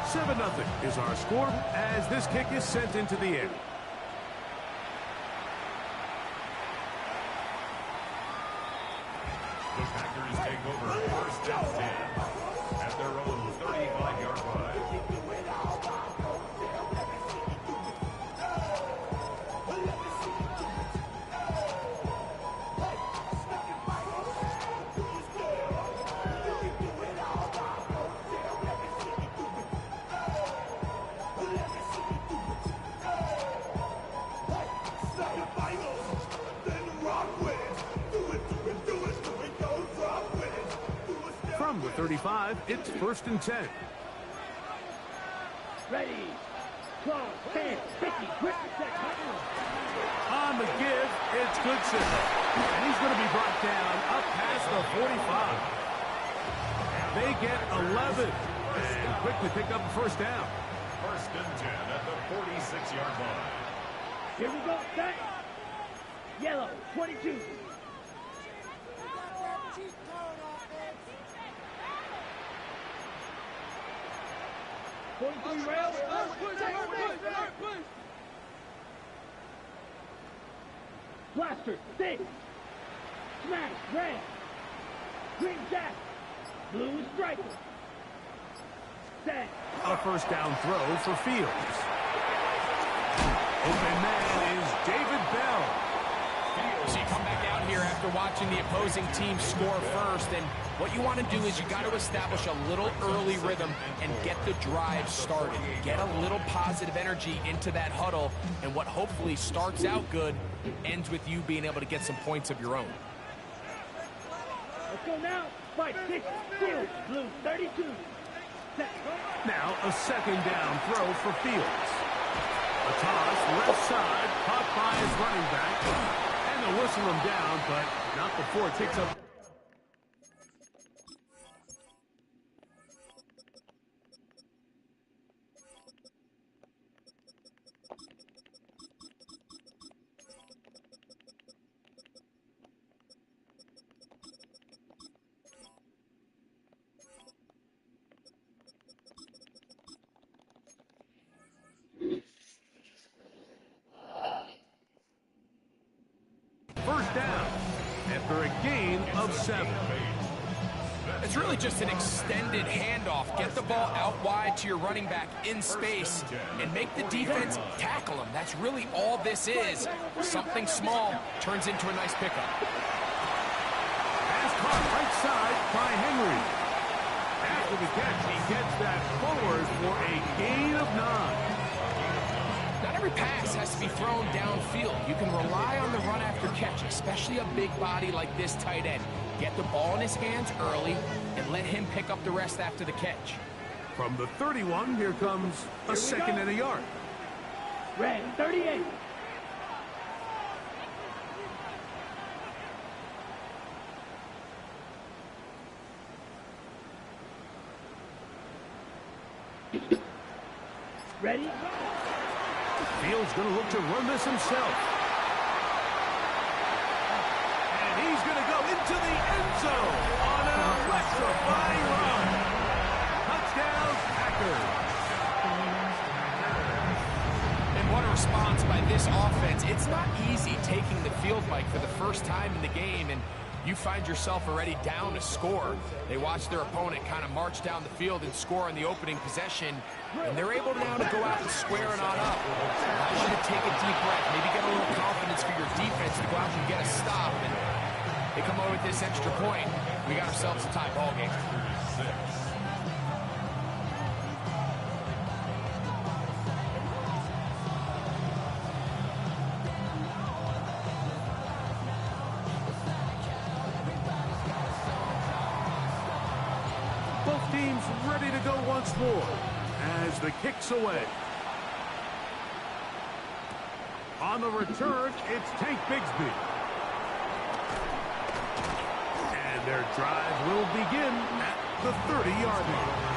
7-0 is our score as this kick is sent into the air. The Packers take over first and 10 at their own 35-yard line. From the 35, it's first and 10. Ready. 12, 10, 50, quick protection. On the give, it's Goodson. And he's going to be brought down up past the 45. They get 11 and quickly pick up a first down. First and 10 at the 46-yard line. Here we go, set. Yellow, 22. Blaster, six. Smash, red. Green jack. Blue striker. Set. A first down throw for Fields. Open man is David Bell. So you come back out here after watching the opposing team score first, and what you want to do is you got to establish a little early rhythm and get the drive started. Get a little positive energy into that huddle, and what hopefully starts out good ends with you being able to get some points of your own. Let's go now. Fight, six, Fields, blue, 32. Set. Now a second down throw for Fields. A toss, left side, caught by his running back. And they'll whistle him down, but not before it takes up. First down after a gain of 7. It's really just an extended handoff. Get the ball out wide to your running back in space and make the defense tackle him. That's really all this is. Something small turns into a nice pickup. Pass caught right side by Henry. After the catch, he gets that forward for a gain of 9. Not every pass has to be thrown downfield. You can rely on the run after catch, especially a big body like this tight end. Get the ball in his hands early and let him pick up the rest after the catch. From the 31, here comes a second and a yard. Red, 38. Ready? Fields going to look to run this himself. And he's going to go into the end zone on an electrifying run. Touchdown, Packers. And what a response by this offense. It's not easy taking the field, Mike, for the first time in the game, and you find yourself already down to score. They watch their opponent kind of march down the field and score on the opening possession, and they're able now to go out and square it on up. Allows you to take a deep breath, maybe get a little confidence for your defense to go out and get a stop, and they come away with this extra point. We got ourselves a tie ball game. Both teams ready to go once more as the kick's away. On the return, it's Tank Bigsby. And their drive will begin at the 30-yard line.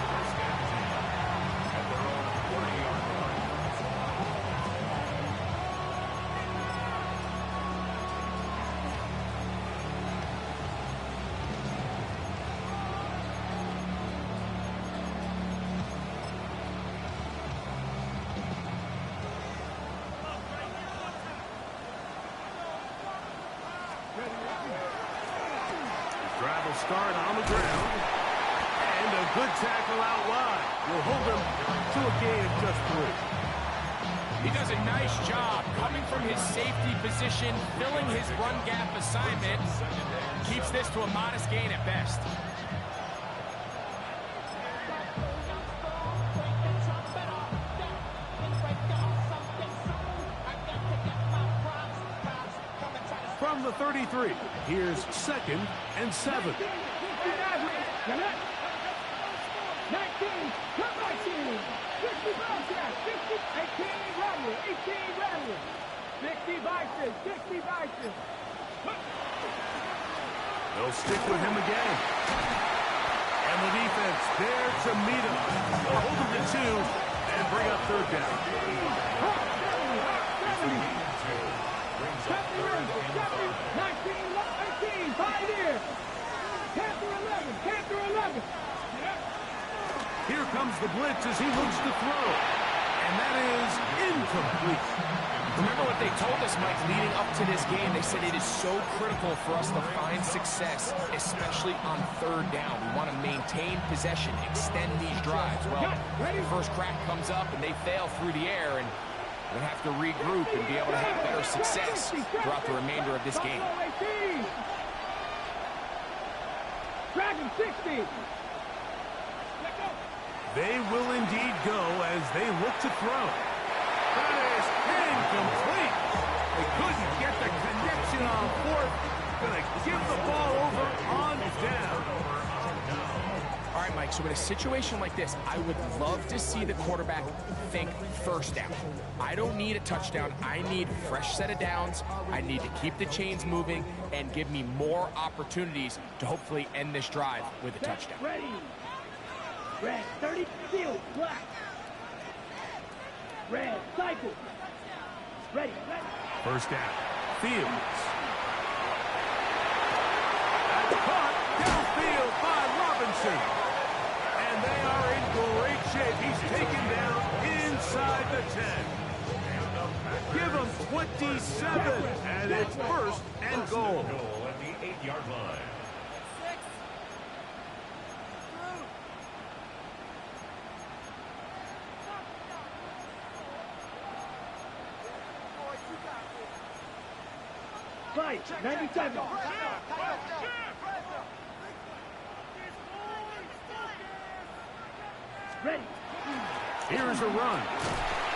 start on the ground. And a good tackle out wide. Will hold him to a gain of just 3. He does a nice job coming from his safety position, filling his run gap assignment. Keeps this to a modest gain at best. From the 33, here's 2nd and 7. 19, come back here. 60 Bobcat, 60, 18 Rattler, 18 Rattler. 60 Bison, 60 Bison. They'll stick with him again. And the defense there to meet him. They'll hold him to 2 and bring up 3rd down. 19, 5 here. Panther 11, Panther 11. Here comes the blitz as he looks to throw. And that is incomplete. Remember what they told us, Mike, leading up to this game. They said it is so critical for us to find success, especially on 3rd down. We want to maintain possession, extend these drives. Well, the first crack comes up and they fail through the air, and we're going to have to regroup and be able to have better success throughout the remainder of this game. Dragon 60. They will indeed go as they look to throw. That is incomplete. They couldn't get the connection on 4th. Going to give the ball over on down. All right, Mike, so in a situation like this, I would love to see the quarterback think 1st down. I don't need a touchdown. I need a fresh set of downs. I need to keep the chains moving and give me more opportunities to hopefully end this drive with a touchdown. Ready. Red, 30, field, black. Red, cycle. Ready, ready. 1st down. Fields. That's caught downfield by Robinson. And they are in great shape. He's taken down inside the 10. Give him 27. And it's 1st and goal. Goal at the 8-yard line. Fight, 97. Ready. Here's a run.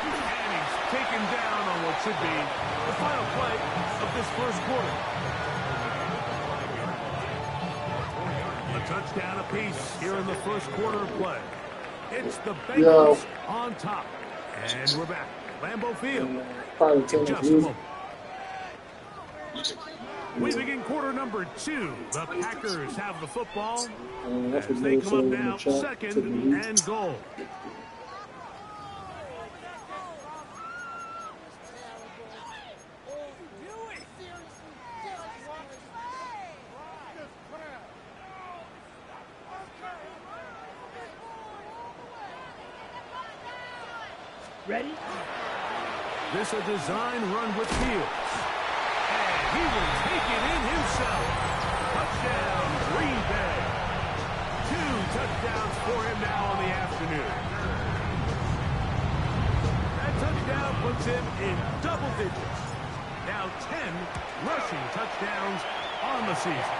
And he's taken down on what should be the final play of this 1st quarter. A touchdown apiece here in the 1st quarter of play. It's the Bengals on top. And we're back. Lambeau Field. In just a moment. We begin quarter number 2. The Packers have the football as they come up now 2nd and goal. Ready? This a design run with Fields. He will take it in himself. Touchdown, Green Bay. 2 touchdowns for him now in the afternoon. That touchdown puts him in double digits. Now 10 rushing touchdowns on the season.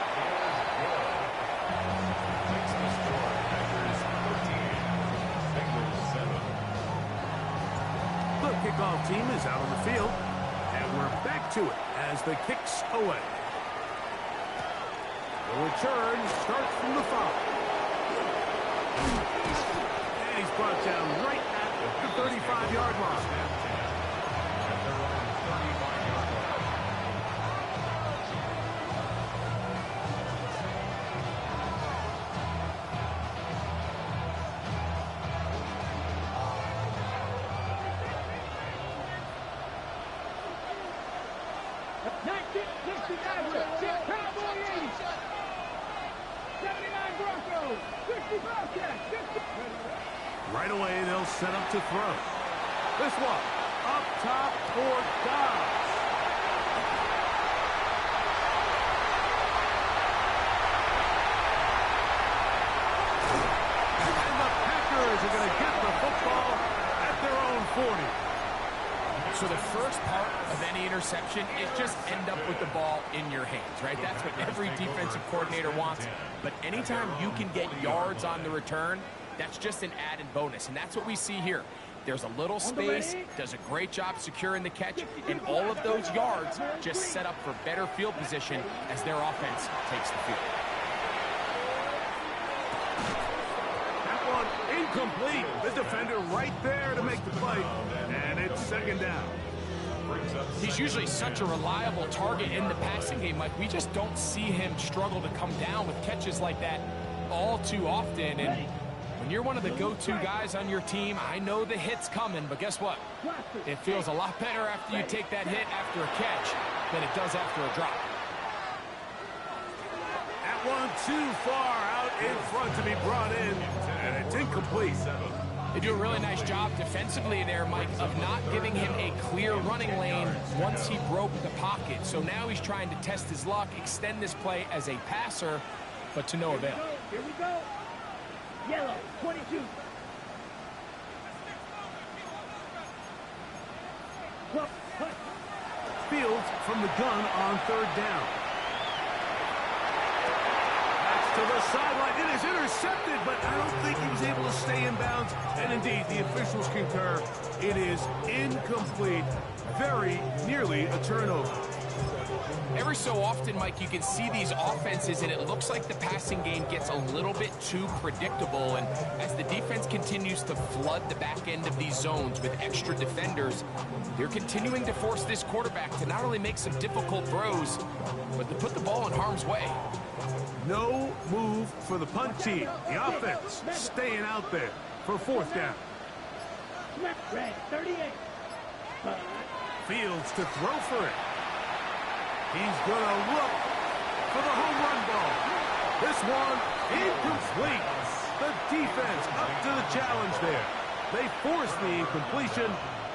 The kickoff team is out on the field. And we're back to it as the kicks away. The return starts from the 5. And he's brought down right at the 35-yard line. Right away, they'll set up to throw. This one, up top for Dobbs. football at their own 40. So the first part of any interception is just end up with the ball in your hands, right? That's what every defensive coordinator wants. But anytime you can get yards on the return, that's just an added bonus. And that's what we see here. There's a little space, does a great job securing the catch, and all of those yards just set up for better field position as their offense takes the field. Incomplete. The defender right there to make the play. And it's second down. He's usually such a reliable target in the passing game, Mike. We just don't see him struggle to come down with catches like that all too often. And when you're one of the go-to guys on your team, I know the hit's coming, but guess what? It feels a lot better after you take that hit after a catch than it does after a drop. That one too far out in front to be brought in, and it's incomplete. They do a really nice job defensively there, Mike, of not giving him a clear running lane once he broke the pocket. So now he's trying to test his luck, extend this play as a passer, but to no avail. Here we go. Yellow, 22. Fields from the gun on third down. To the sideline. It is intercepted, but I don't think he was able to stay in bounds. And indeed, the officials concur. It is incomplete. Very nearly a turnover. Every so often, Mike, you can see these offenses, and it looks like the passing game gets a little bit too predictable. And as the defense continues to flood the back end of these zones with extra defenders, they're continuing to force this quarterback to not only make some difficult throws, but to put the ball in harm's way. No move for the punt team. The offense staying out there for fourth down. Red, 38. Fields to throw for it. He's going to look for the home run ball. This one incomplete. The defense up to the challenge there. They force the incompletion,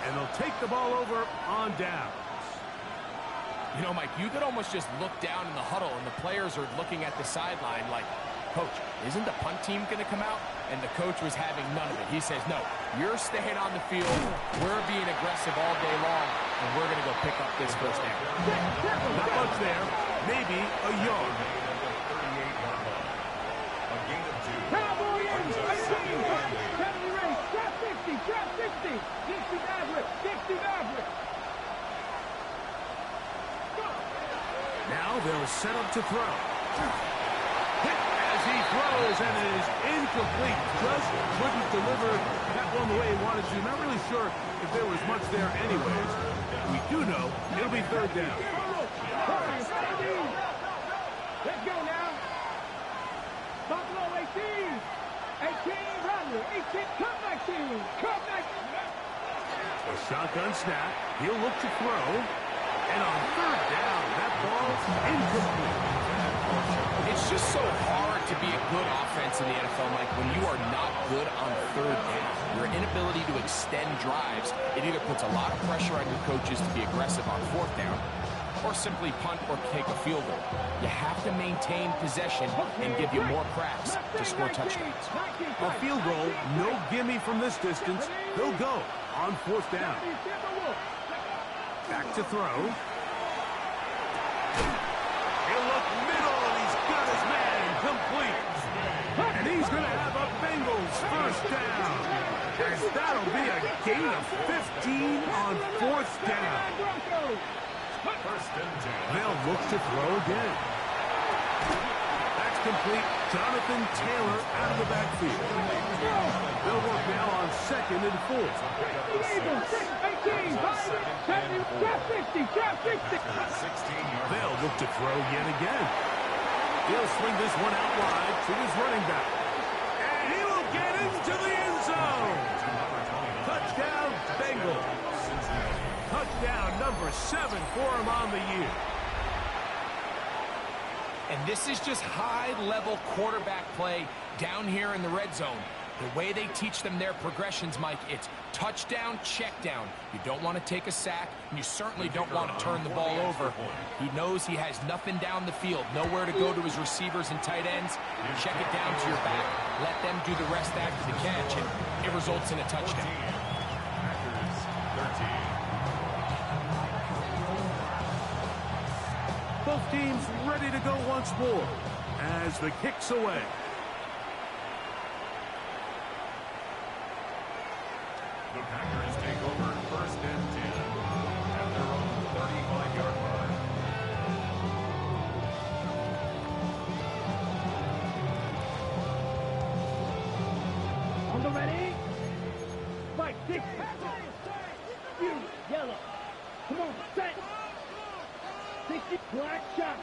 and they'll take the ball over on down. You know, Mike, you could almost just look down in the huddle, and the players are looking at the sideline like, Coach, isn't the punt team going to come out? And the coach was having none of it. He says, no, you're staying on the field. We're being aggressive all day long, and we're going to go pick up this first down. Not much there. Maybe a yard. Cowboys, 18. Penalty race, trap 60, trap 60. 60 Maverick, 60 Maverick. Now they'll set up to throw. Hit as he throws, and it is incomplete. Just couldn't deliver that one the way he wanted to. Not really sure if there was much there anyways. We do know it'll be third down. Let's go now. Buffalo 18. 18, Rodney. 18, come back team. Come back. A shotgun snap. He'll look to throw. And on third down, that ball's incomplete. It's just so hard to be a good offense in the NFL, Mike, when you are not good on third down. Your inability to extend drives, it either puts a lot of pressure on your coaches to be aggressive on fourth down, or simply punt or take a field goal. You have to maintain possession and give you more cracks to score touchdowns. A field goal, no gimme from this distance. He'll go on fourth down. Back to throw. He'll look middle, and he's got his man complete. And he's going to have a Bengals first down. And that'll be a gain of 15 on fourth down. They'll look to throw again. That's complete. Jonathan Taylor out of the backfield. They'll work now on second and 4. They'll look to throw yet again. He'll swing this one out wide to his running back. And he will get into the end zone. Touchdown, Bengals. Touchdown number 7 for him on the year. And this is just high-level quarterback play down here in the red zone. The way they teach them their progressions, Mike, it's touchdown, check down. You don't want to take a sack, and you certainly don't want to turn the ball over. He knows he has nothing down the field, nowhere to go to his receivers and tight ends. Check it down to your back. Let them do the rest after the catch, and it results in a touchdown. Both teams ready to go once more as the kick's away. The Packers take over 1st and 10 at their own 35-yard line. On the ready. Fight, 6. You, yellow. Come on, set. 60, black shot.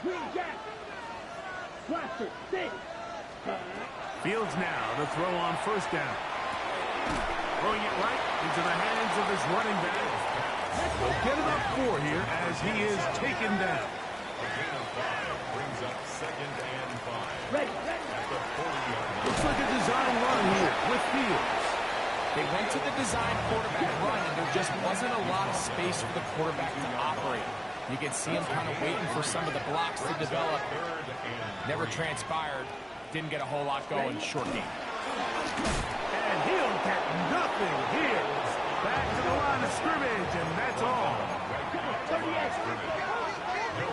Green jack. Blaster, 6. Fields now to throw on 1st down. Throwing it right into the hands of his running back. They'll get it up 4 here as he is taken down. A gain of 5 brings up 2nd and 5. Ready. At the 40-yard line. Looks like a design run here with Fields. They went to the design quarterback run, and there just wasn't a lot of space for the quarterback to operate. You can see him kind of waiting for some of the blocks to develop. Never transpired. Didn't get a whole lot going. Short game. And he'll get nothing here. Back to the line of scrimmage, and that's all. No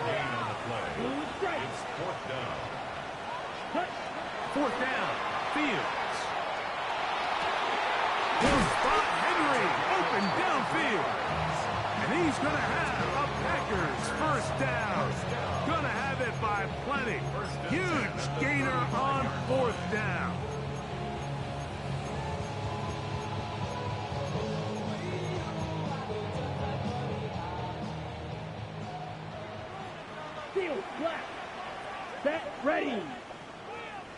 gain on the play. It's 4th down. 4th down. Fields. He'll spot Henry open downfield. And he's going to have a Packers 1st down. Going to have it by plenty. Huge gainer on 4th down. Field, black. Set, ready.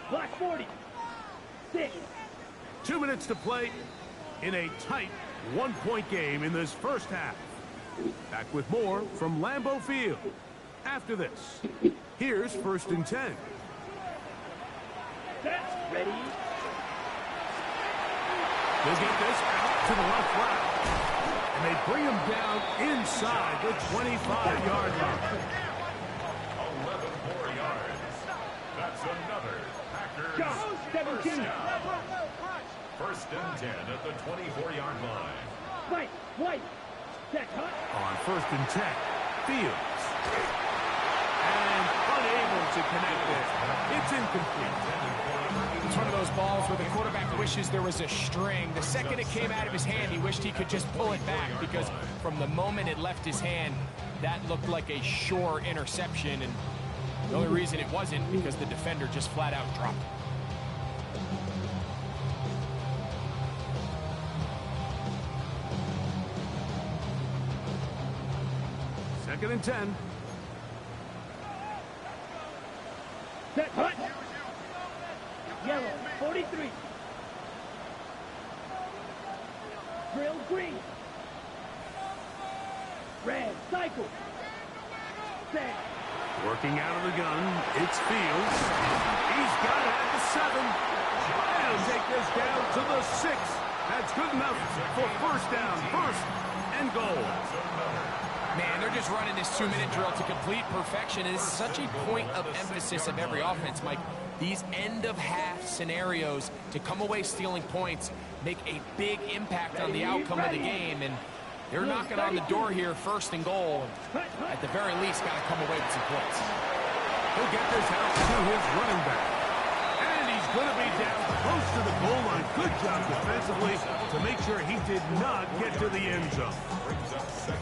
Black 40. 6. 2 minutes to play in a tight 1-point game in this 1st half. Back with more from Lambeau Field. After this, here's 1st and 10. Set, ready. They'll get this out to the left route. And they bring him down inside the 25-yard line. 11 more yards. That's another Packers Go, 17. 1st and 10 at the 24-yard line. Fight, white. Set, hut. On 1st and 10, Fields. And unable to connect it. It's incomplete. It's one of those balls where the quarterback wishes there was a string. The second it came out of his hand, he wished he could just pull it back, because from the moment it left his hand, that looked like a sure interception. And the only reason it wasn't because the defender just flat out dropped it. 2nd and 10. Set, hut. Yellow, 43. Drill, green. Red, cycle. Set. Working out of the gun, it's Fields. He's got it at the 7. And take this down to the 6. That's good enough for 1st down. 1st and goal. Man, they're just running this 2-minute drill to complete perfection. It is such a point of emphasis of every offense, Mike. These end-of-half scenarios to come away stealing points make a big impact on the outcome of the game, and they're knocking on the door here, 1st and goal. At the very least, got to come away with some points. He'll get this out to his running back. And he's going to be down close to the goal line. Good job defensively to make sure he did not get to the end zone.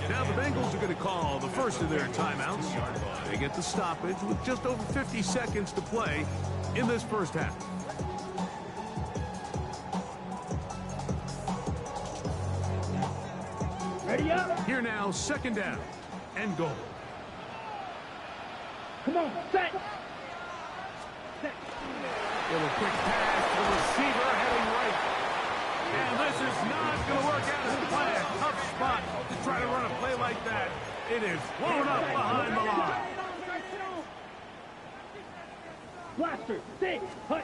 Now the Bengals are going to call the first of their timeouts. They get the stoppage with just over 50 seconds to play in this 1st half. Ready up. Here now, 2nd down and goal. Come on, set. Set. Little quick pass to the receiver heading right. And this is not going to work out as planned. Tough spot to try to run a play like that. It is blown up behind the line. Blaster, 6, hut.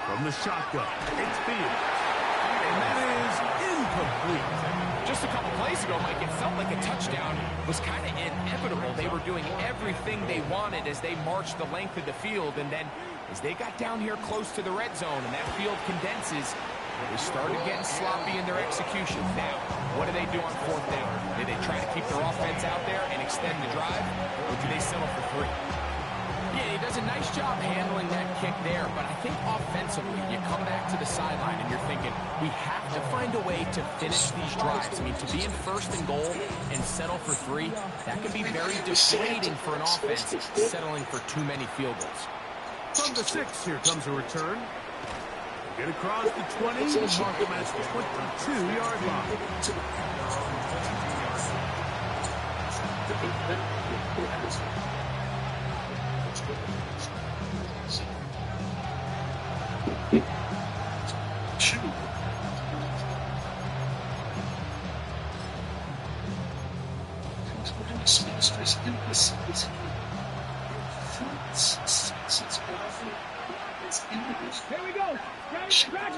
From the shotgun, it's Fields. And that is incomplete. Just a couple plays ago, Mike, it felt like a touchdown was kind of inevitable. They were doing everything they wanted as they marched the length of the field, and then as they got down here close to the red zone and that field condenses, they started getting sloppy in their execution. Now, what do they do on fourth down? Do they try to keep their offense out there and extend the drive, or do they settle for 3? Yeah, he does a nice job handling that kick there, but I think offensively, you come back to the sideline and you're thinking, we have to find a way to finish these drives. I mean, to be in first and goal and settle for 3, that can be very deflating for an offense settling for too many field goals. From the 6, here comes a return. Get across the 20, mark him at 22-yard line. Here we go. Back to 60.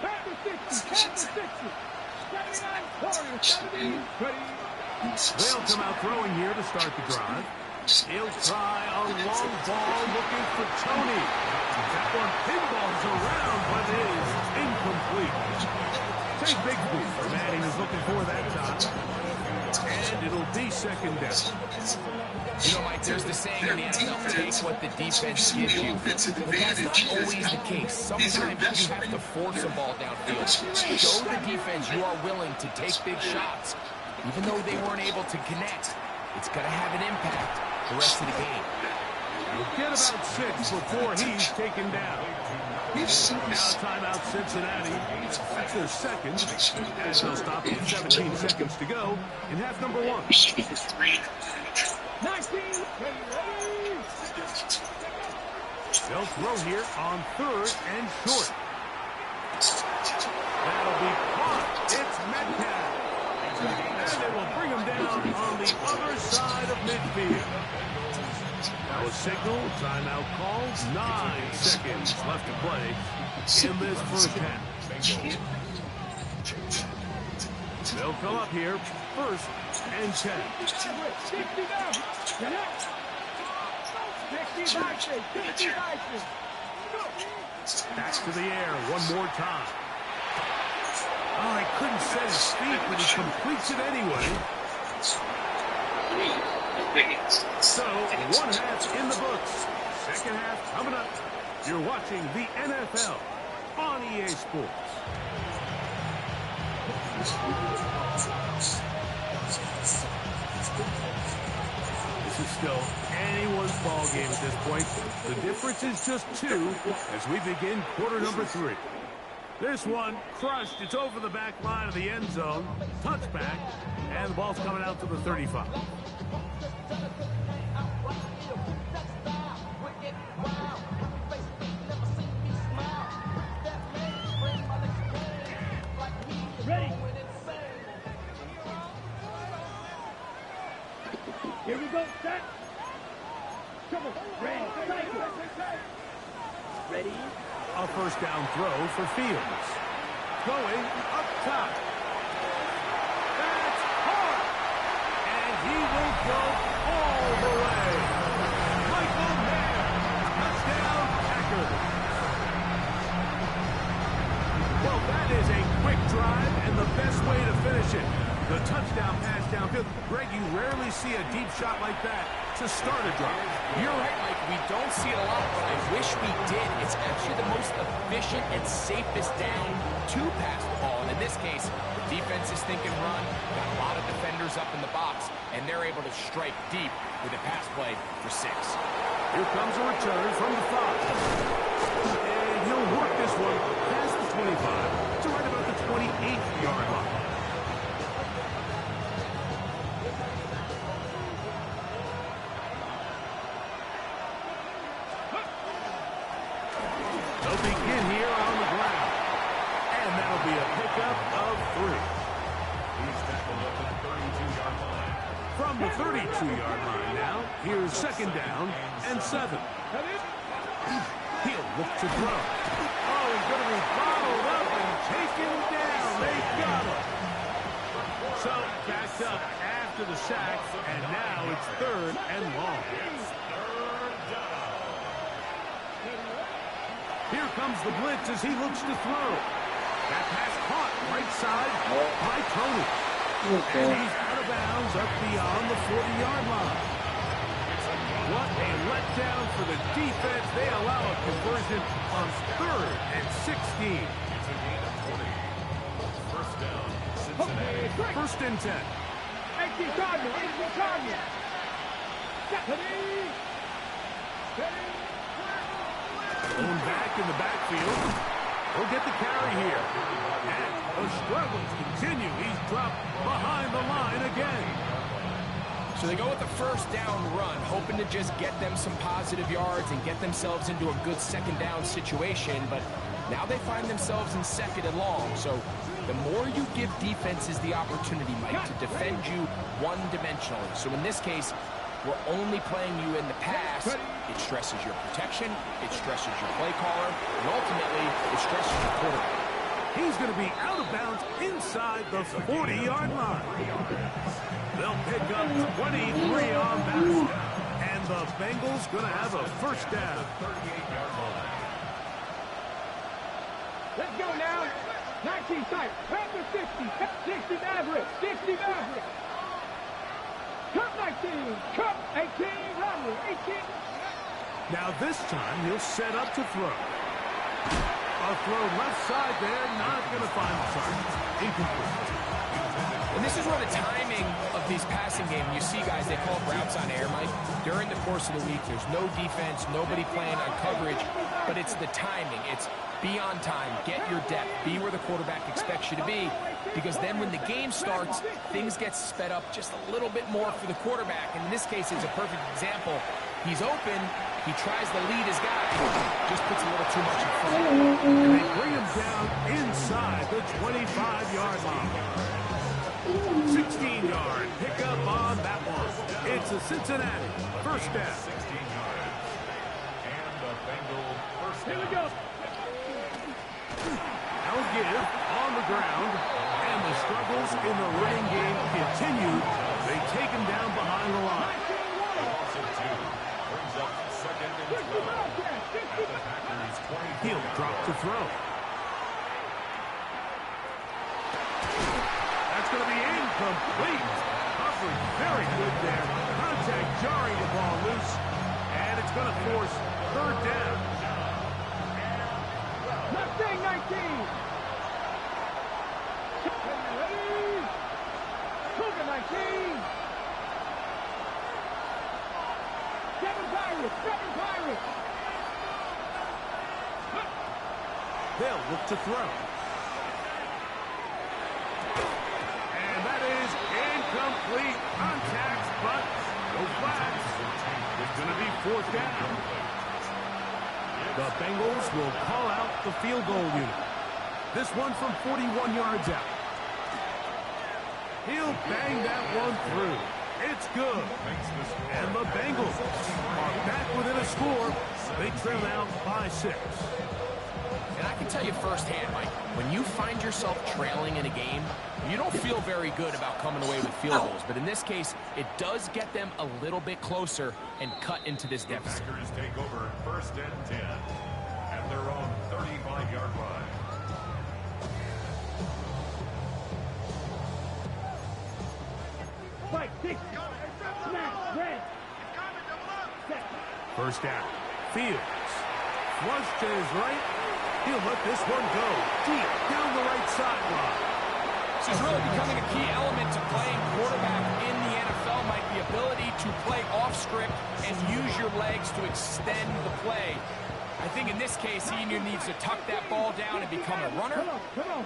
Back to 60. 79 Warriors. 70. They'll come out throwing here to start the drive. He'll try a long ball looking for Tony. That one pinballs around, but is incomplete. Take Bigsby for Manning is looking for that time. And it'll be second down. You know, Mike, there's the saying in the NFL, take what the defense gives you. But that's not always the case. Sometimes you have to force a ball downfield. Show the defense you are willing to take big shots. Even though they weren't able to connect, it's going to have an impact the rest of the game. He'll get about 6 before he's taken down. Now timeout Cincinnati. That's their second. And they'll stop with 17 seconds to go in half number 1. 19. They'll throw here on 3rd and short. That'll be caught. It's Metcalf. And they will bring him down on the other side of midfield. Now a signal, timeout called. 9 seconds left to play in this first half. They'll come up here, 1st and 10. 60 Back to the air one more time. Oh, he couldn't set his feet, but he completes it anyway. So, 1 half in the books. Second half coming up. You're watching the NFL on EA Sports. This is still anyone's ball game at this point. The difference is just 2 as we begin quarter number 3. This one crushed. It's over the back line of the end zone. Touchback. And the ball's coming out to the 35. Ready. Here we go, set. Come on. Ready. Cycle. Ready. A first down throw for Fields. Going up top. That's hard. And he will go all the way. Michael Mayer. Touchdown, Packers. Well, that is a quick drive and the best way to finish it. The touchdown pass downfield. Greg, you rarely see a deep shot like that to start a drive. You're right, Mike. We don't see it a lot, but I wish we did. It's actually the most efficient and safest down to pass the ball. And in this case, the defense is thinking run, got a lot of defenders up in the box, and they're able to strike deep with a pass play for 6. Here comes a return from the 5. And he'll work this one past the 25 to right about the 28-yard line. They'll begin here on the ground. And that'll be a pickup of 3. He's tackled up to the 32-yard line. From the 32-yard line now, here's second down and 7. He'll look to throw. Oh, he's going to be bottled up and taken down. They got him. So, backed up after the sack, and now it's 3rd and long. Here comes the blitz as he looks to throw. That pass caught right side by Tony. And he's out of bounds up beyond the 40-yard line. What a letdown for the defense. They allow a conversion on 3rd and 16. It's a gain of 20. First down, Cincinnati. 1st and 10. 18 Cardinal, 18 Cardinal. Thrown back in the backfield. He'll get the carry here. And the struggles continue. He's dropped behind the line again. So they go with the 1st down run, hoping to just get them some positive yards and get themselves into a good 2nd down situation. But now they find themselves in 2nd and long. So the more you give defenses the opportunity, Mike, to defend you one-dimensionally. So in this case, we're only playing you in the pass. It stresses your protection, it stresses your play caller, and ultimately, it stresses your quarterback. He's going to be out of bounds inside the 40-yard line. They'll pick up 23 on that. And the Bengals going to have a 1st down. 38-yard line. Let's go now. 19 tight. Pass to 60. 60 Maverick. 60 Maverick. Cup 19. Cup 18. Romney. 18. Now this time he'll set up to throw. A throw left side there, not going to find the target. Incomplete. And this is where the timing of these passing games, you see guys, they call routes on air, Mike. During the course of the week, there's no defense, nobody playing on coverage, but it's the timing. It's be on time, get your depth, be where the quarterback expects you to be, because then when the game starts, things get sped up just a little bit more for the quarterback. And in this case, it's a perfect example. He's open, he tries to lead his guy, just puts a little too much in front. And they bring him down inside the 25-yard line. 16-yard pickup on that one. It's a Cincinnati 1st down. 16 yards. And the Bengal 1st down. Here we go. Now give on the ground. And the struggles in the running game continue. They take him down behind the line. Loss of 2. Brings up 2nd and 12. At the Packers' 20. He'll drop to throw. That's going to be incomplete. Coverage very good there. Contact jarring the ball loose. And it's going to force 3rd down. Mustang 19. Ready? Cougar 19. 7 Pirates. 7 Pirates. They'll look to throw. And that is incomplete. Contact, but no flags. It's going to be 4th down. The Bengals will call out the field goal unit. This one from 41 yards out. He'll bang that one through. It's good. And the Bengals are back within a score. They trail out by 6. And I can tell you firsthand, Mike, when you find yourself trailing in a game, you don't feel very good about coming away with field goals. But in this case, it does get them a little bit closer and cut into this deficit. The Packers take over 1st and 10 at their own 35-yard line. Spike 60. Snap. Red. 1st down. Fields. Flush to his right. He'll let this one go deep down the right sideline. This is really becoming a key element to playing quarterback in the NFL, Mike, the ability to play off script and use your legs to extend the play. I think in this case, he either needs to tuck that ball down and become a runner,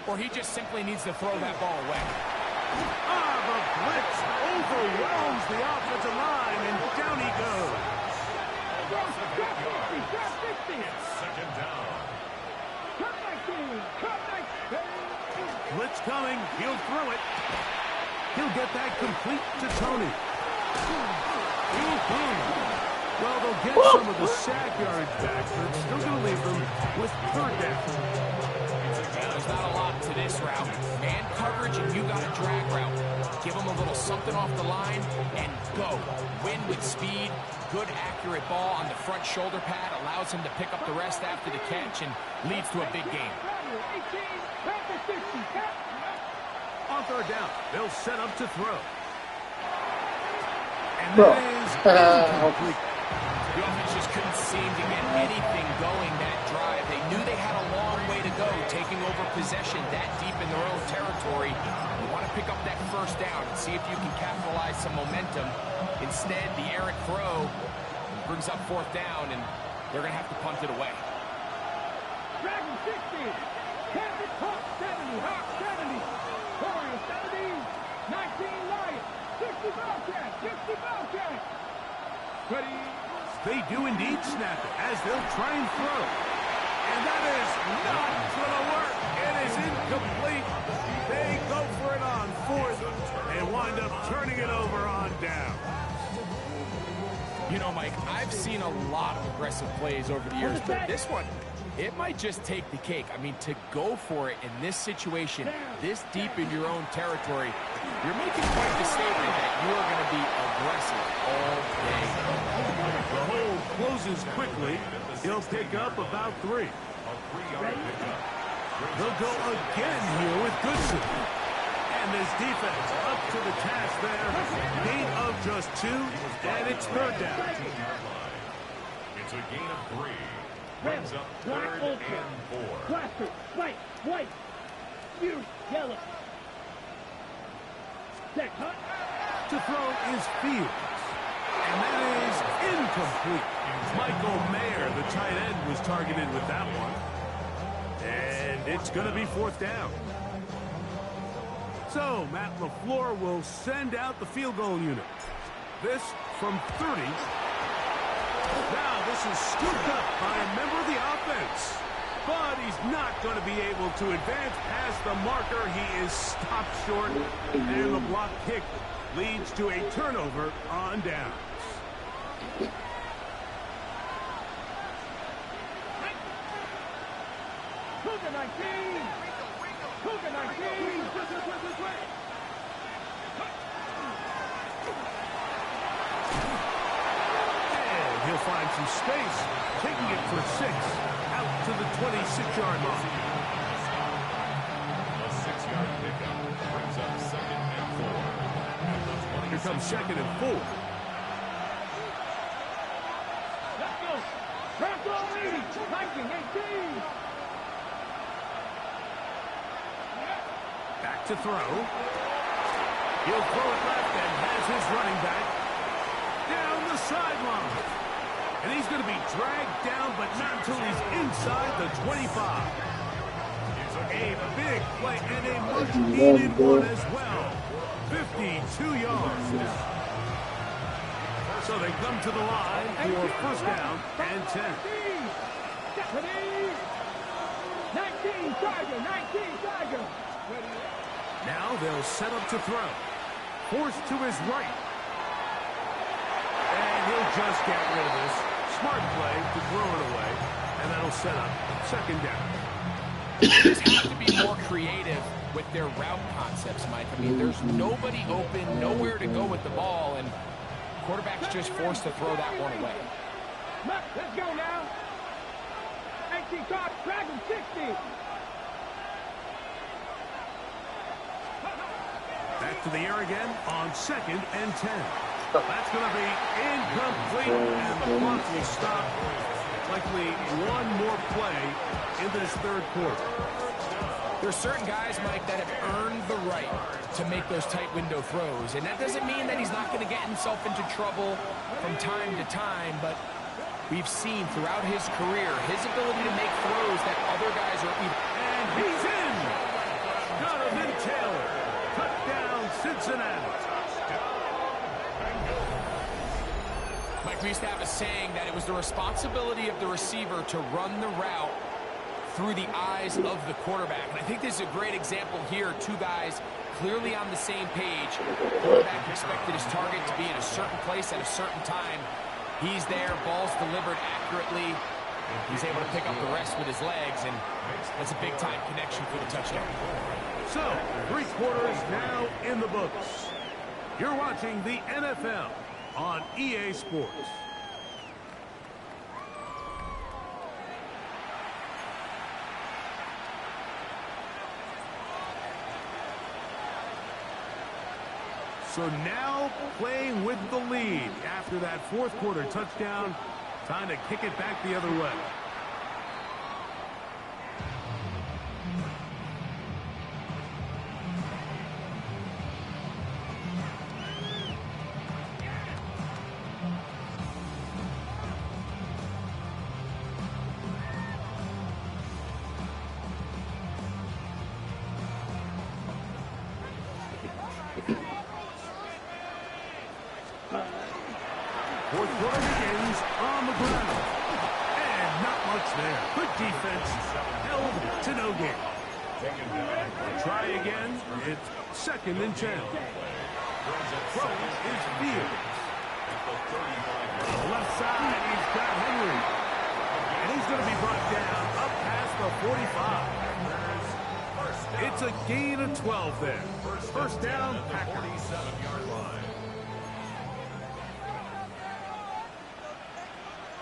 or he just simply needs to throw that ball away. The blitz overwhelms the offensive line, and down he goes. It's 2nd down. Blitz coming. He'll throw it. He'll get that complete to Tony. Well, they'll get some of the sack yardage back, but it's just third down. There's not a lot to this route. Man coverage, and you got a drag route. Give him a little something off the line and go. Win with speed. Good, accurate ball on the front shoulder pad. Allows him to pick up the rest after the catch and leads to a big game. On third down, they'll set up to throw. And that is incomplete. The offense just couldn't seem to get anything going that drive. They knew they had a long way to go, taking over possession that deep in their own territory. You want to pick up that first down and see if you can capitalize some momentum. Instead, the errant throw brings up fourth down, and they're going to have to punt it away. Dragon 60. Kansas Hawk 70. Hawk 70. Warriors 70. 19 Lions. 60 Bobcats. 60 Bobcats. Ready. They do indeed snap it as they'll try and throw. And that is not going to work. It is incomplete. They go for it on fourth and wind up turning it over on down. You know, Mike, I've seen a lot of aggressive plays over the years, but this one, it might just take the cake. I mean, to go for it in this situation, this deep in your own territory, you're making quite the statement that you are going to be aggressive all day. The hole closes quickly. He'll pick up about 3. They'll go again here with Goodson. And this defense up to the task there. Gain of just 2, and it's third down. It's a gain of 3. Brings up third and 4. Blaster, white, you, yellow. Check, hut. To throw is Fields. And that is incomplete. Michael Mayer, the tight end, was targeted with that one. And it's going to be fourth down. So, Matt LaFleur will send out the field goal unit. This from 30. Now, this is scooped up by a member of the offense. But he's not going to be able to advance past the marker. He is stopped short. And the block kick leads to a turnover on downs. Cougar 19. Cougar 19. And he'll find some space, taking it for 6, out to the 26-yard line. A 6-yard pickup brings up second and 4. Here comes second and 4. Let's go. Bronco lead. Viking 18. Back to throw. He'll throw it left and has his running back down the sideline. And he's going to be dragged down, but not until he's inside the 25. A big play and a much-needed one as well. 52 yards. So they come to the line for first down and 10. 19 Tiger. Now they'll set up to throw. Forced to his right. And he'll just get rid of this. Smart play to throw it away. And that'll set up second down. They just have to be more creative with their route concepts, Mike. I mean, there's nobody open, nowhere to go with the ball, and quarterback's just forced to throw that one away. Let's go now. 18 Top Dragon 60. Back to the air again on second and 10. That's going to be incomplete, and the clock will stop. Likely one more play in this third quarter. There's certain guys, Mike, that have earned the right to make those tight window throws, and that doesn't mean that he's not going to get himself into trouble from time to time, but we've seen throughout his career his ability to make throws that other guys are even. And he's in! Jonathan Taylor, touchdown Cincinnati. Mike, we used to have a saying that it was the responsibility of the receiver to run the route through the eyes of the quarterback. And I think this is a great example here. Two guys clearly on the same page. The quarterback expected his target to be in a certain place at a certain time. He's there, ball's delivered accurately, He's able to pick up the rest with his legs, and that's a big-time connection for the touchdown. So, 3 quarters now in the books. You're watching the NFL on EA Sports. So now playing with the lead after that 4th quarter touchdown. Time to kick it back the other way. Fourth quarter begins on the ground. And not much there. Good defense. Held to no gain. Try again. It's 2nd and 10. Throw is Fields. Left side, he's got Henry. And he's going to be brought down up past the 45. It's a gain of 12 there. First down, Packers. 47-yard line.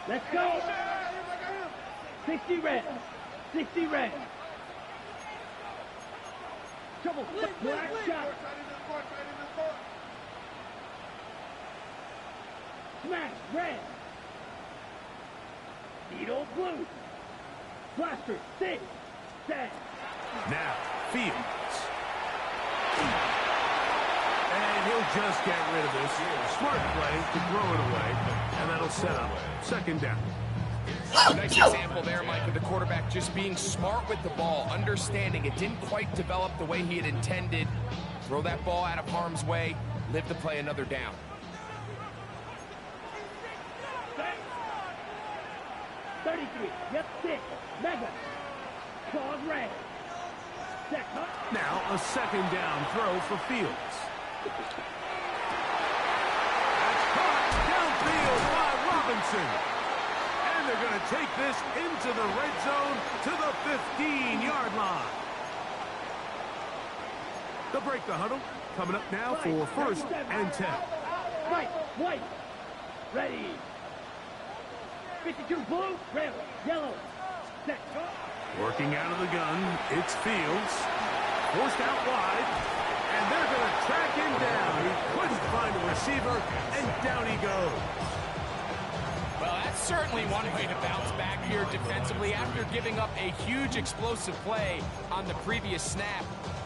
Let's go. 60 red. 60 red. Trouble. Black shot. Smash. Red. Needle blue. Blaster. 6. 7. Now, Fields. And he'll just get rid of this. Smart play to throw it away. And that'll set up 2nd down. Nice example there, Mike, of the quarterback just being smart with the ball, understanding it didn't quite develop the way he had intended. Throw that ball out of harm's way, live to play another down. 33. Yep, 6. Mega. Claws red. Now a 2nd down throw for Fields. That's caught downfield by Robinson. And they're going to take this into the red zone to the 15-yard line. They'll break the huddle. Coming up now for 1st and 10. Right, white. Ready. 52 blue, red, yellow. Set. Working out of the gun, it's Fields. Forced out wide. And they're going to track him down. He couldn't find a receiver, and down he goes. Well, that's certainly one way to bounce back here defensively after giving up a huge explosive play on the previous snap.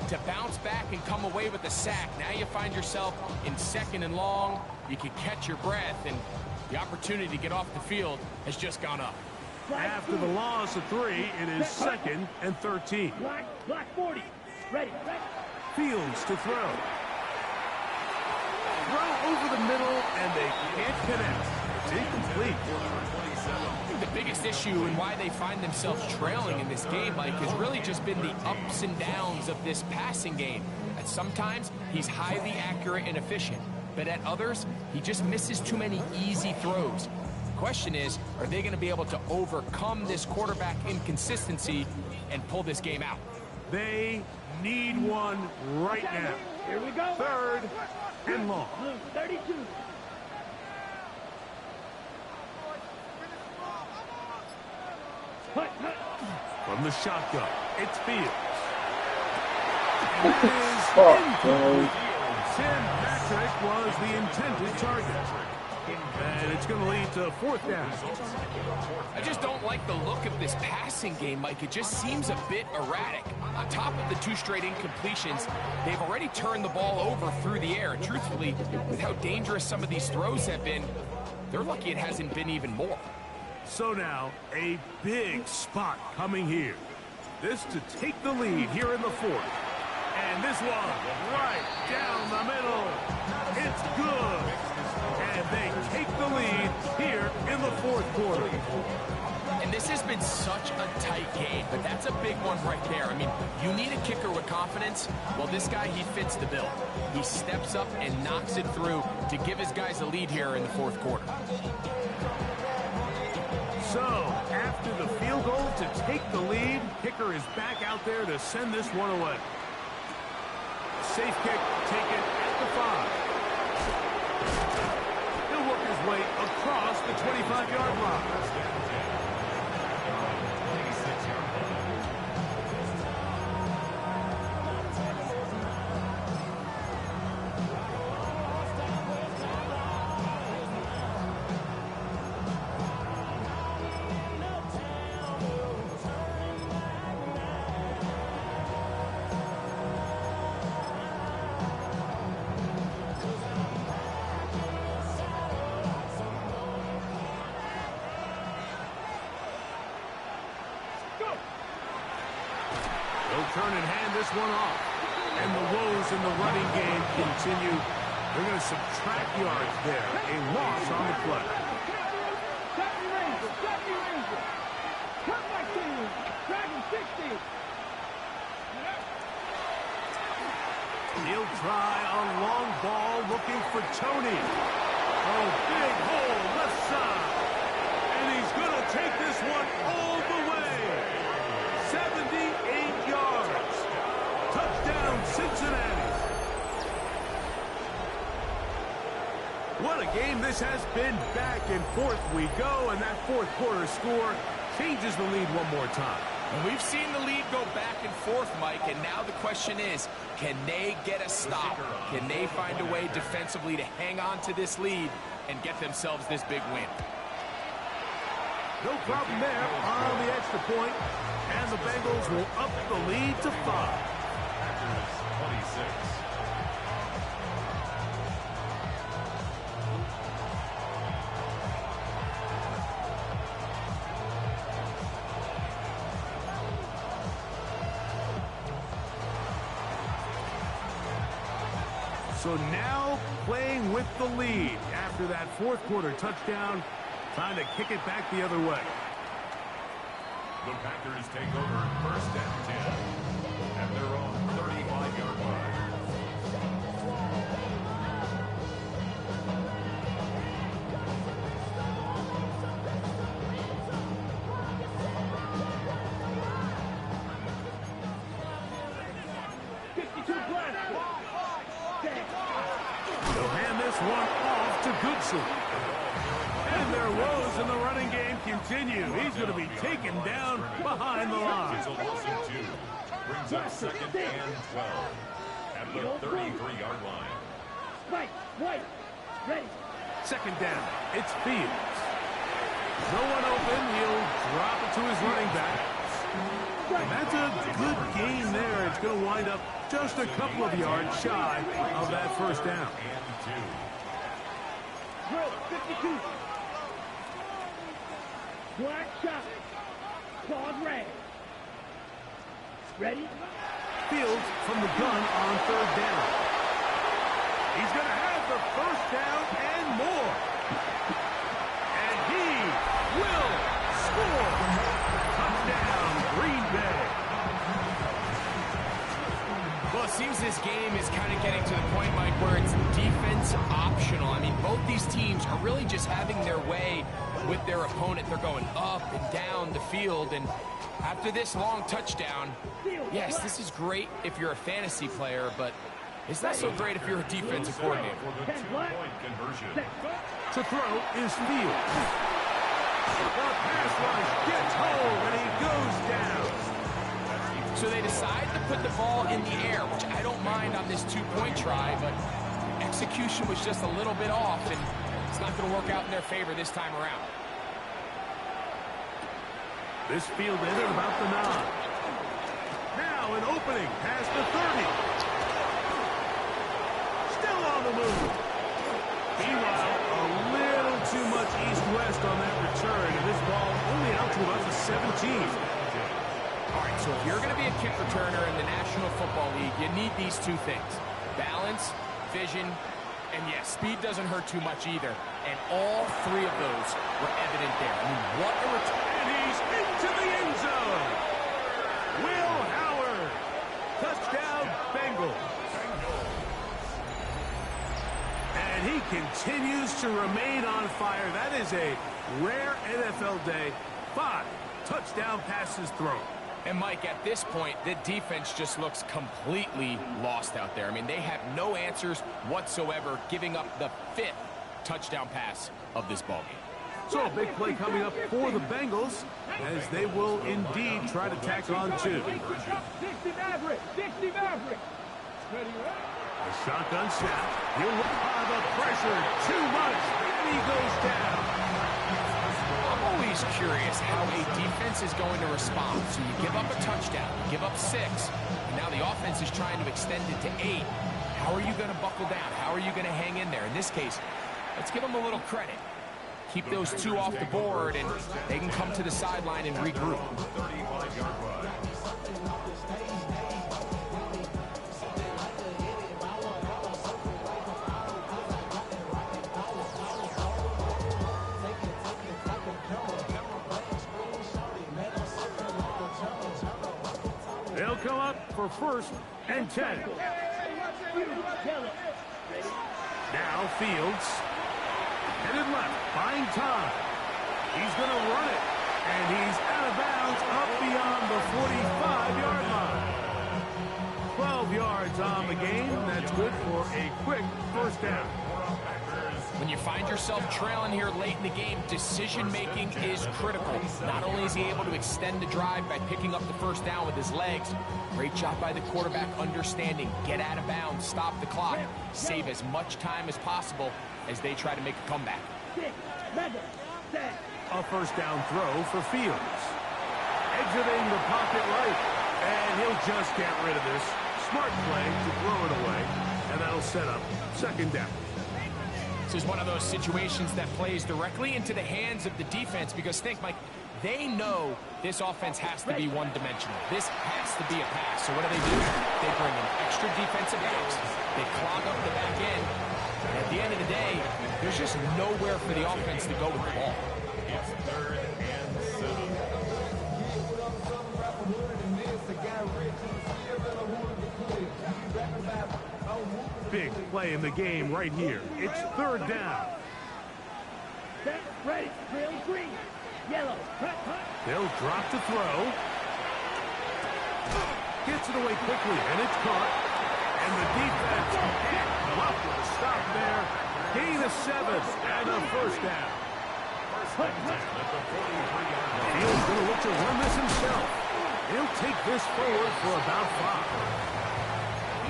To bounce back and come away with a sack. Now you find yourself in 2nd and long. You can catch your breath, and the opportunity to get off the field has just gone up. After the loss of 3, it is 2nd and 13. Black 40. Ready. Fields to throw. Throw over the middle, and they can't connect. It's incomplete. I think the biggest issue and why they find themselves trailing in this game, Mike, has really just been the ups and downs of this passing game. At sometimes, he's highly accurate and efficient, but at others, he just misses too many easy throws. The question is, are they going to be able to overcome this quarterback inconsistency and pull this game out? They need one right now. Here we go. 3rd and long. Blue 32. From the shotgun, it's Fields. And it is incomplete. Tim Patrick was the intended target. And it's going to lead to 4th down. I just don't like the look of this passing game, Mike. It just seems a bit erratic. On top of the 2 straight incompletions, they've already turned the ball over through the air. And truthfully, with how dangerous some of these throws have been, they're lucky it hasn't been even more. So now, a big spot coming here. This to take the lead here in the 4th. And this one, right down the middle. It's good. And they take the lead here in the 4th quarter. And this has been such a tight game, but that's a big one right there. I mean, you need a kicker with confidence. Well, this guy, he fits the bill. He steps up and knocks it through to give his guys a lead here in the 4th quarter. So, after the field goal to take the lead, kicker is back out there to send this one away. Safe kick taken at the 5. He'll work his way across the 25-yard line. Turn and hand this one off. And the woes in the running game continue. They're going to subtract yards there. A loss on the play. He'll try a long ball looking for Tony. Oh, big hole left side. And he's going to take this one all the way. 78 yards. Touchdown, Cincinnati. What a game this has been. Back and forth we go, and that fourth quarter score changes the lead one more time. And we've seen the lead go back and forth, Mike, and now the question is, can they get a stop? Can they find a way defensively to hang on to this lead and get themselves this big win? No problem there on the extra point. And the Bengals will up the lead to 5. Packers 26. So now playing with the lead after that fourth quarter touchdown, trying to kick it back the other way. The Packers take over first and 10 at their own 35-yard line. They'll hand this one off to Goodson. And their woes in the running game continue. He's going to be taken down behind the line. It's a loss of 2. Brings up second and 12 at the 33-yard line. Right, ready. Second down. It's Fields. No one open. He'll drop it to his running back. And that's a good game there. It's going to wind up just a couple of yards shy of that first down. And 2. 52. Black shot. Claude Ray. Ready? Fields from the gun on third down. He's going to have the first down and more. And he will score. Touchdown, Green Bay. Well, it seems this game is kind of getting to the point, Mike, where it's defense optional. I mean, both these teams are really just having their way with their opponent. They're going up and down the field, and after this long touchdown, yes, this is great if you're a fantasy player, but it's not so great if you're a defensive coordinator. For the 2-point conversion. To throw is Fields. The pass rush gets home, and he goes down. So they decide to put the ball in the air, which I don't mind on this 2-point try, but execution was just a little bit off, and it's not going to work out in their favor this time around. This field ended about the 9. Now an opening past the 30. Still on the move. Meanwhile, a little too much east-west on that return, and this ball only out to about the 17. All right, so if you're going to be a kick returner in the National Football League, you need these two things: balance, vision, and yes, speed doesn't hurt too much either. And all three of those were evident there. I mean, what a return. And he's into the end zone. Will Howard. Touchdown, Bengals. And he continues to remain on fire. That is a Rare NFL day, 5 touchdown passes thrown. And Mike, at this point, the defense just looks completely lost out there. I mean, they have no answers whatsoever, giving up the 5th touchdown pass of this ballgame. So a big play coming up for the Bengals as they will indeed try to tack on 2. 60 Mavericks. 60 Mavericks. Ready, A shotgun snap. He'll the pressure too much, and he goes down. I'm always curious how a defense is going to respond. So you give up a touchdown, you give up 6, and now the offense is trying to extend it to 8. How are you going to buckle down? How are you going to hang in there? In this case, let's give them a little credit. Keep those 2 off the board, and they can come to the sideline and regroup. 35-yard run. They'll come up for 1st and 10. Now Fields. Headed left, buying time. He's going to run it, and he's out of bounds up beyond the 45-yard line. 12 yards on the game. That's good for a quick 1st down. When you find yourself trailing here late in the game, decision-making is critical. Not only is he able to extend the drive by picking up the 1st down with his legs, great job by the quarterback understanding, get out of bounds, stop the clock, save as much time as possible as they try to make a comeback. A 1st down throw for Fields. Exiting the pocket right, and he'll just get rid of this. Smart play to throw it away, and that'll set up 2nd down. This is one of those situations that plays directly into the hands of the defense because think, Mike, they know this offense has to be one-dimensional. This has to be a pass. So what do? They bring in extra defensive backs. They clog up the back end. And at the end of the day, there's just nowhere for the offense to go with the ball. It's 3rd and 7. Big play in the game right here. It's 3rd down. Set, ready, drill, green, yellow, They'll drop to throw. Gets it away quickly, and it's caught. And the defense can't come up with a stop there. Gain of 7 and a 1st down. Fields going to look to run this himself. He'll take this forward for about 5.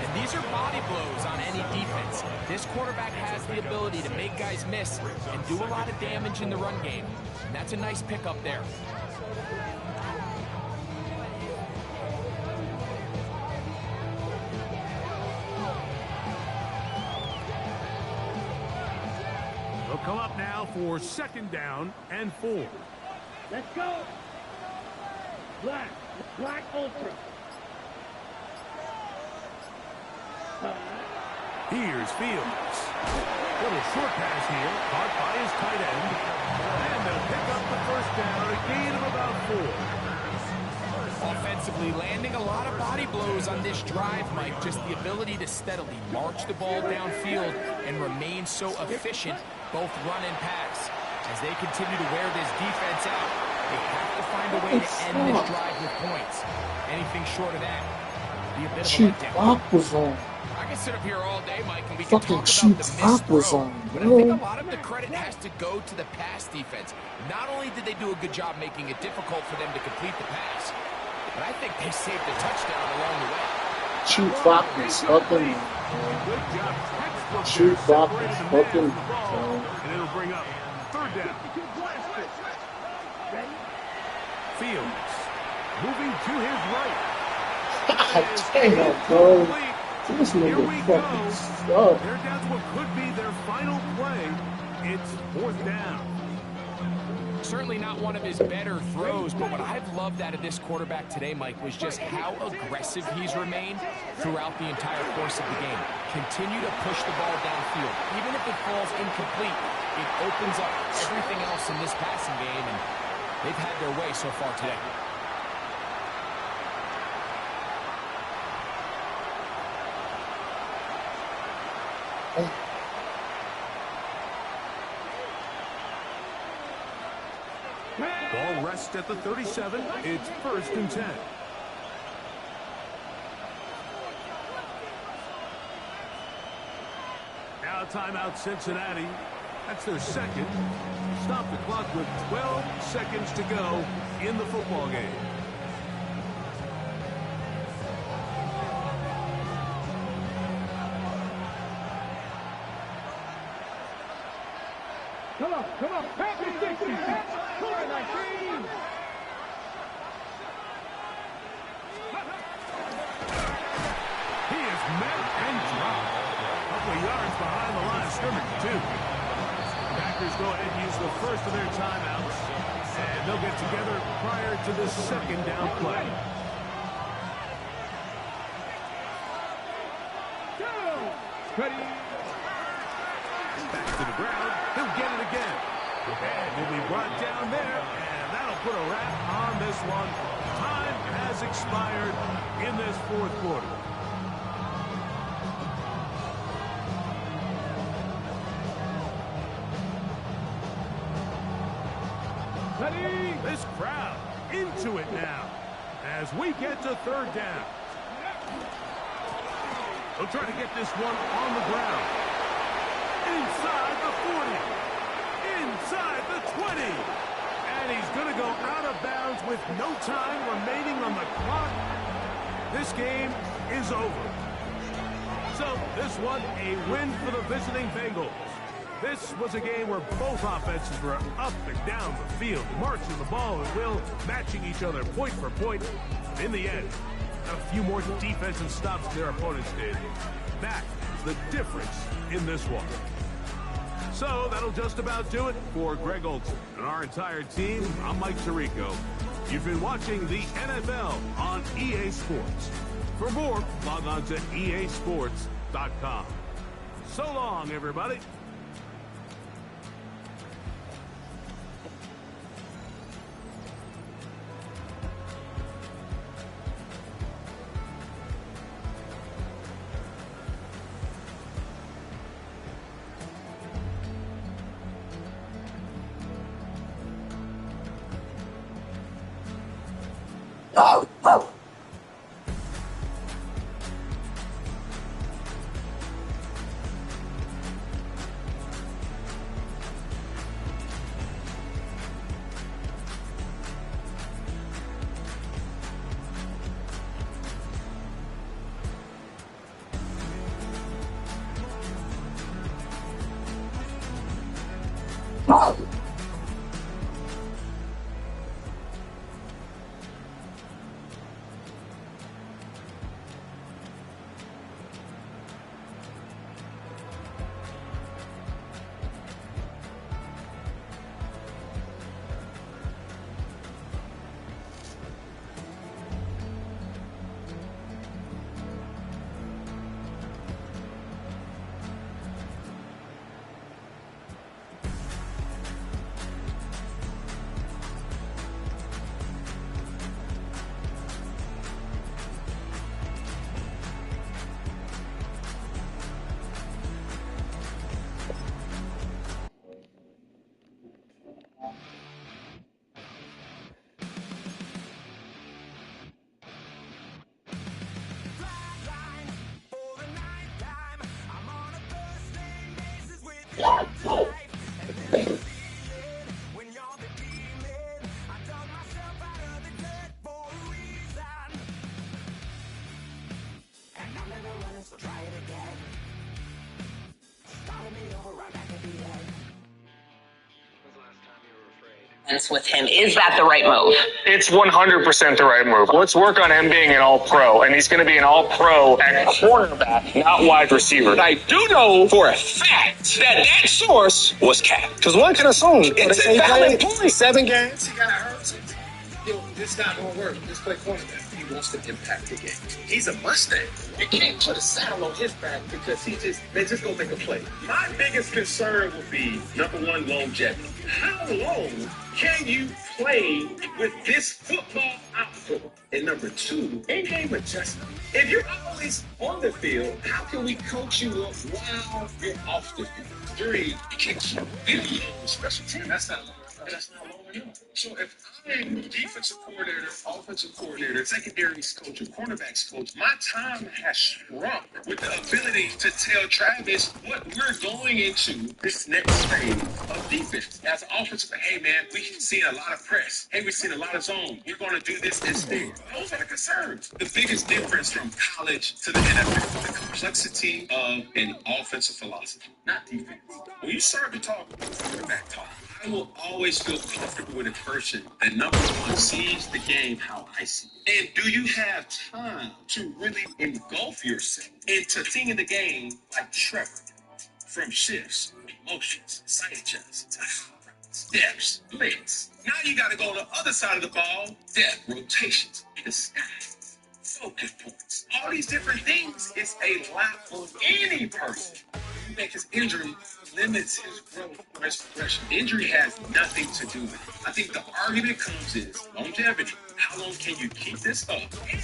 And these are body blows on any defense. This quarterback has the ability to make guys miss and do a lot of damage in the run game. And that's a nice pickup there. They'll come up now for 2nd down and 4. Let's go. Black ultra. Here's Fields. Little short pass here, caught by his tight end. And they'll pick up the 1st down, a gain of about 4. Offensively, landing a lot of body blows on this drive, Mike. Just the ability to steadily march the ball downfield and remain so efficient, both run and pass. As they continue to wear this defense out, they have to find a way to end this drive with points. Anything short of that would be a bit of a letdown. I can sit up here all day, Mike, and we can talk about the missed throw, but I think a lot of the credit has to go to the pass defense. Not only did they do a good job making it difficult for them to complete the pass, but I think they saved a touchdown along the way. Shoot clock is fucking. Shoot clock is fucking. And it'll bring up 3rd down. Fields moving to his right. God damn, bro. This Here we nigga go. fucking sucks. They're down to what could be their final play. It's 4th down. Certainly not one of his better throws, but what I've loved out of this quarterback today, Mike, was just how aggressive he's remained throughout the entire course of the game. Continue to push the ball downfield. Even if it falls incomplete, it opens up everything else in this passing game, and they've had their way so far today. just at the 37. It's 1st and 10. Now timeout Cincinnati. That's their second. Stop the clock with 12 seconds to go in the football game. Come on, pass me 60, score 19. He is met and dropped. A couple of yards behind the line of scrimmage, too. Packers go ahead and use the first of their timeouts, and they'll get together prior to the 2nd down play. Ready. Back to the ground. He'll get it again. And he'll be brought down there, and that'll put a wrap on this one. Time has expired in this 4th quarter. Ready. This crowd into it now as we get to 3rd down. They'll try to get this one on the ground. Inside the 40. Inside the 20. And he's going to go out of bounds with no time remaining on the clock. This game is over. So this one, a win for the visiting Bengals. This was a game where both offenses were up and down the field, marching the ball at will, matching each other point for point. In the end, a few more defensive stops than their opponents did. That is the difference in this one. So that'll just about do it for Greg Olson and our entire team. I'm Mike Tirico. You've been watching the NFL on EA Sports. For more, log on to easports.com. So long, everybody. With him. Is that the right move? It's 100% the right move. Let's work on him being an all-pro, and he's going to be an all-pro at cornerback, not wide receiver. I do know for a fact that source was Cap. Because one can assume It's a valid point. 7 games, he got hurt. This not going to work. Just play cornerback. He wants to impact the game. He's a Mustang. You can't put a saddle on his back because they're just going to make a play. My biggest concern would be, number one, longevity. How long can you play with this football output? And number two, in-game adjustment. If you're always on the field, how can we coach you up while you're off the field? Three, you can't build special team. That's not That's not long enough. So if I'm defensive coordinator, offensive coordinator, secondaries coach, or cornerbacks coach, my time has shrunk with the ability to tell Travis what we're going into this next phase of defense. As an offensive, hey man, we've seen a lot of press. Hey, we've seen a lot of zone. We're going to do this instead. Those are the concerns. The biggest difference from college to the NFL, the complexity of an offensive philosophy, not defense. When you start to talk quarterback talk, I will always feel comfortable with a person that, number one, sees the game how I see it. And do you have time to really engulf yourself into seeing the game like Trevor? From shifts, emotions, sight adjusts, to steps, legs. Now you got to go on the other side of the ball, depth, rotations, the stats, focus points. All these different things, it's a lot on any person. You make his injury limits his growth or his progression. Injury has nothing to do with it. I think the argument comes is longevity. How long can you keep this up? And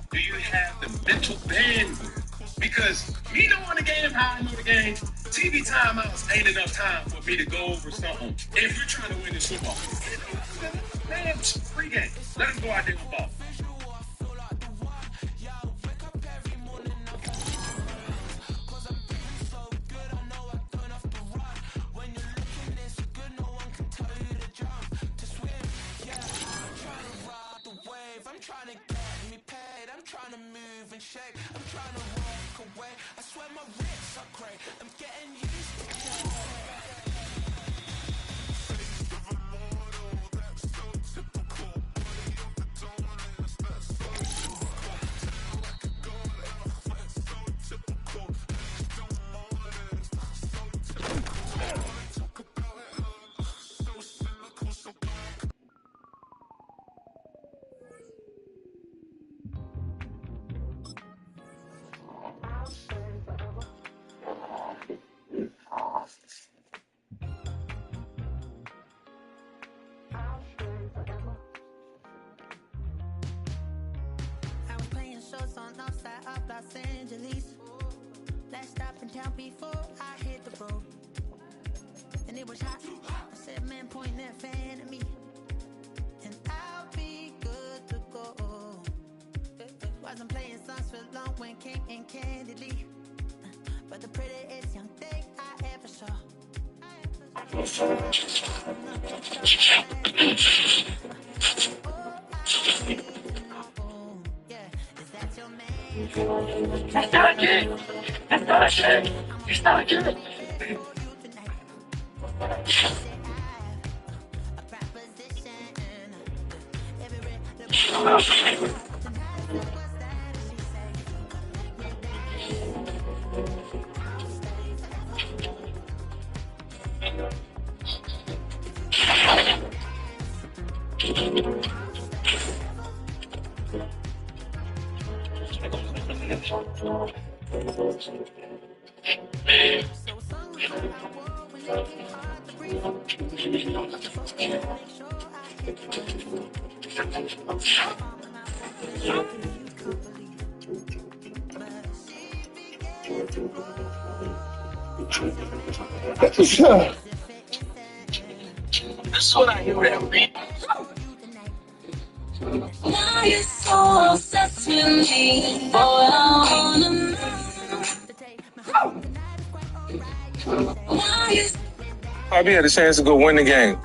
do you have the mental bandwidth? Because me knowing the game, how I know the game, TV timeouts ain't enough time for me to go over something. If you're trying to win this football, man, pregame. Let him go out there and ball. I'm trying to get me paid, I'm trying to move and shake, I'm trying to walk away, I swear my wrists are great, I'm getting used to it. Los Angeles. Last stop in town before I hit the road. And it was hot. I said, man, point that fan at me. And I'll be good to go. Wasn't playing songs for long when came in candidly. But the prettiest young thing I ever saw. That's not good. That's not good. It's not good. This is what I hear every week. Why you so obsessed with me? Boy, I wanna know. Bobby had a chance to go win the game.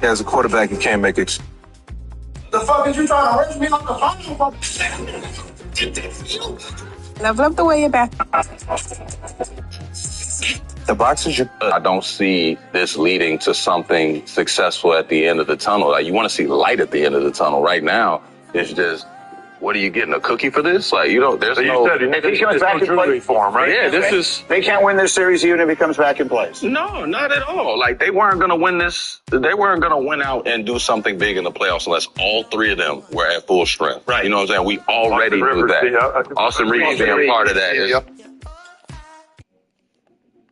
As a quarterback, you can't make it. The fuck is you trying to raise me on the phone? Level up the way you're back. The boxers, I don't see this leading to something successful at the end of the tunnel. Like, you want to see light at the end of the tunnel. Right now, it's just, what are you getting, a cookie for this? Like, you know, there's no... If he comes back in play for him, right? Yeah, this is... They can't win this series even if he comes back in place. No, not at all. Like, they weren't going to win this. They weren't going to win out and do something big in the playoffs unless all three of them were at full strength. Right. You know what I'm saying? We already knew that. Austin Reeves being part of that is...